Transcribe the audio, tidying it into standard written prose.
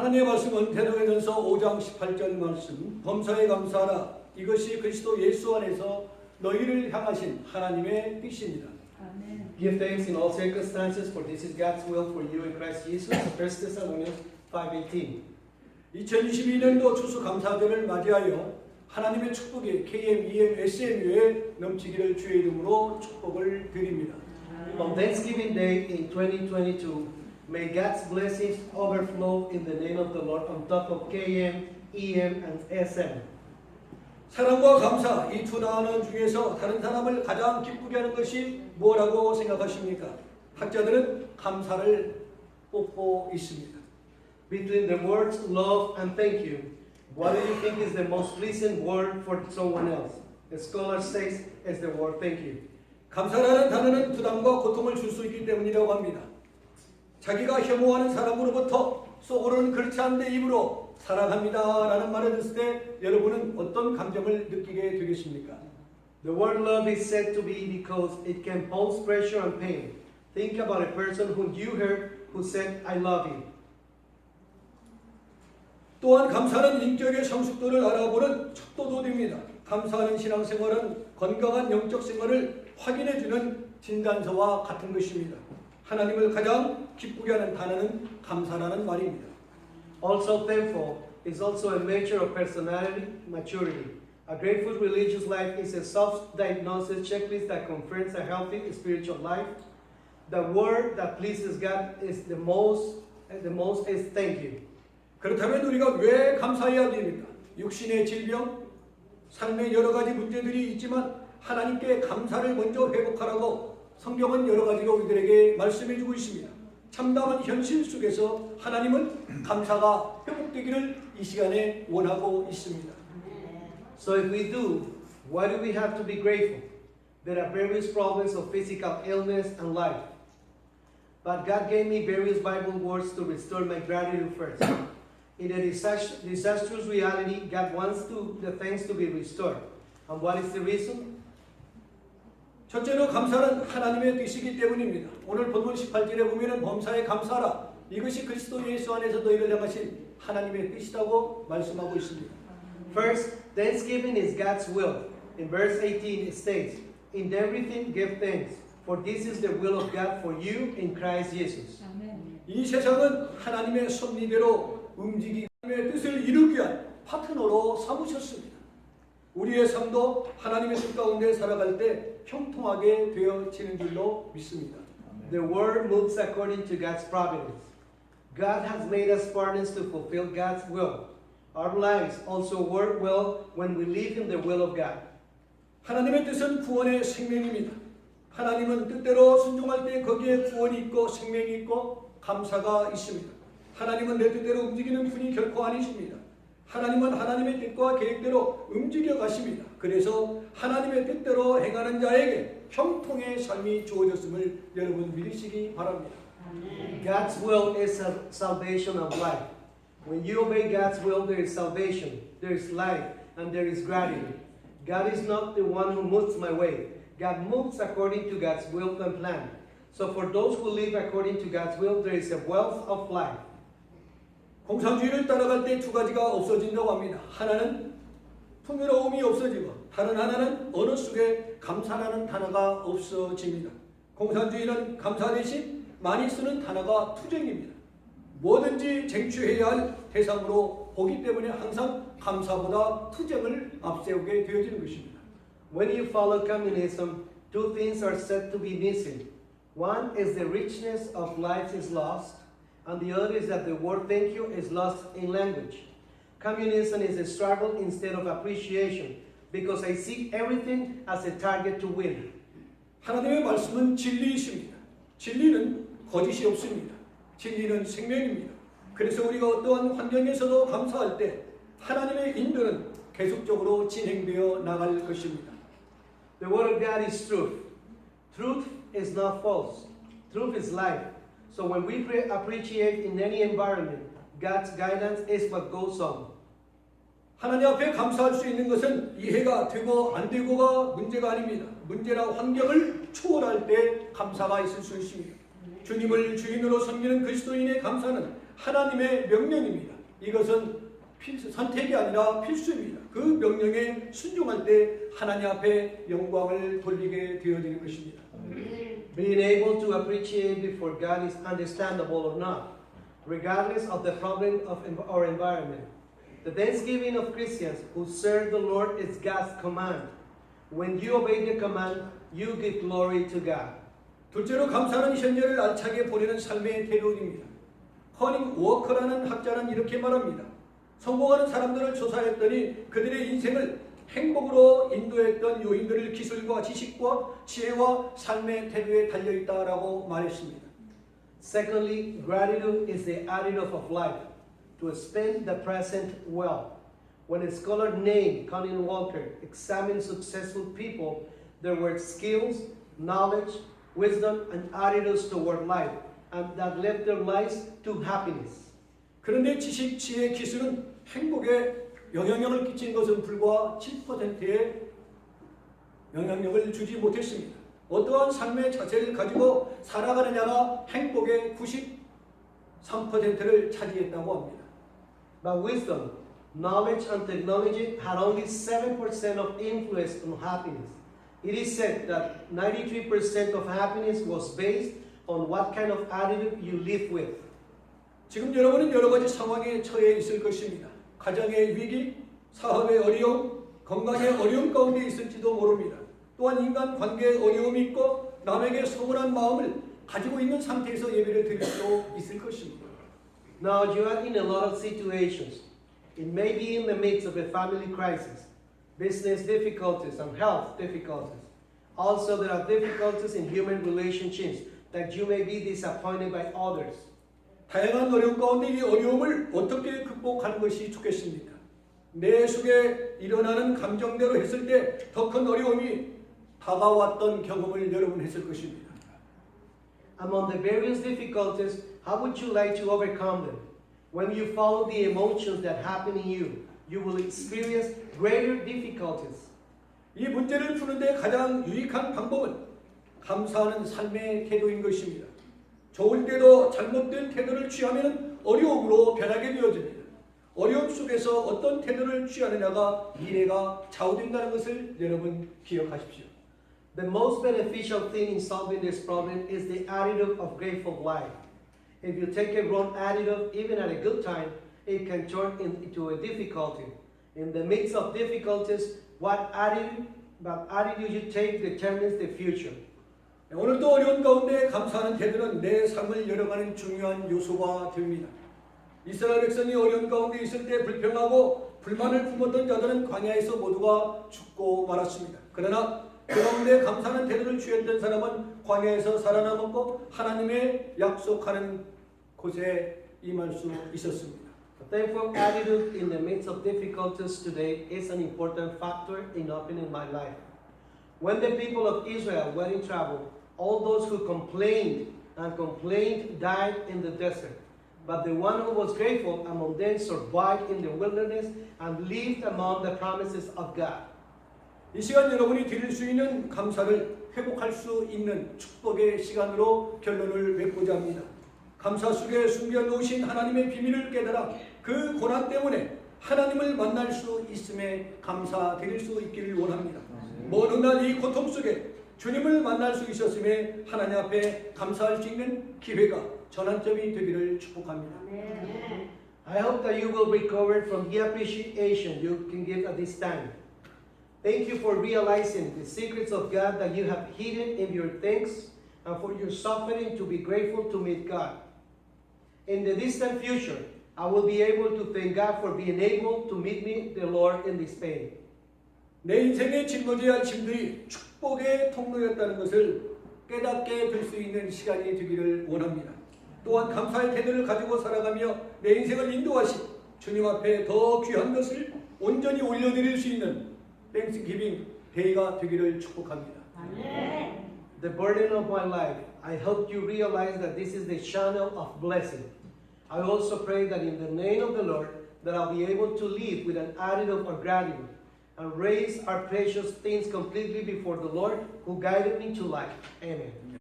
하나님의 말씀은 베드로전서 5장 18절 말씀, 범사에 감사하라. 이것이 그리스도 예수 안에서 너희를 향하신 하나님의 뜻입니다. 아멘. Give thanks in all circumstances, for this is God's will for you in Christ Jesus. 1 Thessalonians 5:18. 2022년도 추수감사절을 맞이하여 하나님의 축복이 KM, EM, SMU에 넘치기를 주의 이름으로 축복을 드립니다. On Thanksgiving Day in 2022, may God's blessings overflow in the name of the Lord on top of KM, EM, and SM. 사랑과 감사 이 두 단어 중에서 다른 사람을 가장 기쁘게 하는 것이 뭐라고 생각하십니까? 학자들은 감사를 뽑고 있습니다. Between the words love and thank you, what do you think is the most pleasing word for someone else? The scholar says it's the word thank you. 감사라는 단어는 부담과 고통을 줄 수 있기 때문이라고 합니다. 자기가 혐오하는 사람으로부터 속으로는 그렇지 않은데 입으로 사랑합니다 라는 말을 듣을 때 여러분은 어떤 감정을 느끼게 되겠습니까? The word love is said to be because it can pose pressure and pain. Think about a person whom you heard who said, I love you. 또한 감사는 인격의 성숙도를 알아보는 척도도 됩니다. 감사하는 신앙생활은 건강한 영적 생활을 확인해주는 진단서와 같은 것입니다. 하나님을 가장 기쁘게 하는 단어는 감사라는 말입니다. Also thankful is also a measure of personality maturity. A grateful religious life is a self-diagnosis checklist that confirms a healthy spiritual life. The word that pleases God is the most is thank you. 그렇다면 우리가 왜 감사해야 됩니까? 육신의 질병, 삶의 여러 가지 문제들이 있지만 하나님께 감사를 먼저 회복하라고 성경은 여러 가지로 우리들에게 말씀해주고 있습니다. 참담한 현실 속에서 하나님은 감사가 회복되기를 이 시간에 원하고 있습니다. So if we do, why do we have to be grateful? There are various problems of physical illness and life. But God gave me various Bible words to restore my gratitude first. In a disastrous reality, God wants the things to be restored. And what is the reason? 첫째로 감사는 하나님의 뜻이기 때문입니다. 오늘 본문 18절에 보면 범사에 감사하라. 이것이 그리스도 예수 안에서 너희를 향하신 하나님의 뜻이라고 말씀하고 있습니다. First, thanksgiving is God's will. In verse 18 it states, In everything give thanks, for this is the will of God for you in Christ Jesus. 아멘. 이 세상은 하나님의 섭리대로 움직이기 하나님의 뜻을 이루기 위한 파트너로 삼으셨습니다. 우리의 삶도 하나님의 뜻 가운데 살아갈 때 형통하게 되어지는 줄로 믿습니다. The world moves according to God's providence. God has made us partners to fulfill God's will. Our lives also work well when we live in the will of God. 하나님의 뜻은 구원의 생명입니다. 하나님은 뜻대로 순종할 때 거기에 구원이 있고 생명이 있고 감사가 있습니다. 하나님은 내 뜻대로 움직이는 분이 결코 아니십니다. 하나님은 하나님의 뜻과 계획대로 움직여 가십니다. 그래서 하나님의 뜻대로 행하는 자에게 형통의 삶이 주어졌음을 여러분 믿으시기 바랍니다. God's will is a salvation of life. When you obey God's will, there is salvation, there is life, and there is gratitude. God is not the one who moves my way. God moves according to God's will and plan. So for those who live according to God's will, there is a wealth of life. 공산주의를 따라갈 때 두 가지가 없어진다고 합니다. 하나는 풍요로움이 없어지고 다른 하나는 언어 속에 감사라는 단어가 없어집니다. 공산주의는 감사 대신 많이 쓰는 단어가 투쟁입니다. 뭐든지 쟁취해야 할 대상으로 보기 때문에 항상 감사보다 투쟁을 앞세우게 되어지는 것입니다. When you follow communism, two things are said to be missing. One is the richness of life is lost, and the other is that the word thank you is lost in language. Communism is a struggle instead of appreciation, because I see everything as a target to win. 하나님의 말씀은 진리이십니다. 진리는 거짓이 없습니다. 진리는 생명입니다. 그래서 우리가 어떠한 환경에서도 감사할 때 하나님의 인도는 계속적으로 진행되어 나갈 것입니다. The word of God is truth. Truth is not false. Truth is life. So when we appreciate in any environment, God's guidance is what goes on. 하나님 앞에 감사할 수 있는 것은 이해가 되고 안 되고가 문제가 아닙니다. 문제나 환경을 초월할 때 감사가 있을 수 있습니다. 주님을 주인으로 섬기는 그리스도인의 감사는 하나님의 명령입니다. 이것은 선택이 아니라 필수입니다. 그 명령에 순종할 때 하나님 앞에 영광을 돌리게 되어지는 것입니다. Being able to appreciate before God is understandable or not, regardless of the problem of our environment. The thanksgiving of Christians who serve the Lord is God's command. When you obey the command, you give glory to God. 둘째로 감사는 현재를 알차게 보내는 삶의 태도입니다. 커닝 워커라는 학자는 이렇게 말합니다. 성공하는 사람들을 조사했더니 그들의 인생을 행복으로 인도했던 요인들을 기술과 지식과 지혜와 삶의 태도에 달려있다라고 말했습니다. Secondly, gratitude is the attitude of life, to spend the present well. When a scholar named Colin Walker examined successful people, there were skills, knowledge, wisdom, and attitudes toward life, and that led their lives to happiness. 그런데 지식, 지혜, 기술은 행복에 영향력을 끼친 것은 불과 7%의 영향력을 주지 못했습니다. 어떠한 삶의 자세를 가지고 살아가느냐가 행복의 93%를 차지했다고 합니다. But wisdom, knowledge, and technology had only 7% of influence on happiness. It is said that 93% of happiness was based on what kind of attitude you live with. 지금 여러분은 여러 가지 상황에 처해 있을 것입니다. 가정의 위기, 사업의 어려움, 건강의 어려움 가운데 있을지도 모릅니다. 또한 인간 관계의 어려움이 있고 남에게 서운한 마음을 가지고 있는 상태에서 예배를 드릴 수도 있을 것입니다. Now you are in a lot of situations. It may be in the midst of a family crisis, business difficulties, and health difficulties. Also, there are difficulties in human relationships that you may be disappointed by others. 다양한 어려움 가운데 이 어려움을 어떻게 극복하는 것이 좋겠습니까? 내 속에 일어나는 감정대로 했을 때 더 큰 어려움이 다가왔던 경험을 여러분 했을 것입니다. Among the various difficulties, how would you like to overcome them? When you follow the emotions that happen in you, you will experience greater difficulties. 이 문제를 푸는데 가장 유익한 방법은 감사하는 삶의 태도인 것입니다. 좋을 때도 잘못된 태도를 취하면 어려움으로 변하게 되어집니다. 어려움 속에서 어떤 태도를 취하느냐가 미래가 좌우된다는 것을 여러분 기억하십시오. The most beneficial thing in solving this problem is the attitude of grateful life. If you take a wrong attitude, even at a good time, it can turn into a difficulty. In the midst of difficulties, what attitude you take determines the future. 오늘도 어려운 가운데 감사하는 태도는 내 삶을 열어가는 중요한 요소가 됩니다. 이스라엘 백성이 어려운 가운데 있을 때 불평하고 불만을 품었던 자들은 광야에서 모두가 죽고 말았습니다. 그러나 그 가운데 감사하는 태도를 취했던 사람은 광야에서 살아남았고 하나님의 약속하는 곳에 임할 수 있었습니다. A thankful attitude in the midst of difficulties today is an important factor in opening my life. When the people of Israel were in trouble, all those who complained died in the desert. But the one who was grateful among them survived in the wilderness and lived among the promises of God. 이 시간 여러분이 드릴 수 있는 감사를 회복할 수 있는 축복의 시간으로 결론을 맺고자 합니다. 감사 속에 숨겨놓으신 하나님의 비밀을 깨달아 그 고난 때문에 하나님을 만날 수 있음에 감사드릴 수 있기를 원합니다. 먼 훗날 이 고통 속에 주님을 만날 수 있었음에 하나님 앞에 감사할 수 있는 기회가 전환점이 되기를 축복합니다. I hope that you will recover from the appreciation you can give at this time. Thank you for realizing the secrets of God that you have hidden in your thanks and for your suffering to be grateful to meet God. In the distant future, I will be able to thank God for being able to meet me, the Lord, in this pain. 내 인생에 짊어져야 할 짐들이 축복의 통로였다는 것을 깨닫게 될 수 있는 시간이 되기를 원합니다. 또한 감사의 태도를 가지고 살아가며 내 인생을 인도하신 주님 앞에 더 귀한 것을 온전히 올려드릴 수 있는 땡스기빙 데이가 되기를 축복합니다. The burden of my life, I hope you realize that this is the channel of blessing. I also pray that in the name of the Lord, that I'll be able to live with an attitude of gratitude and raise our precious things completely before the Lord who guided me to life. Amen.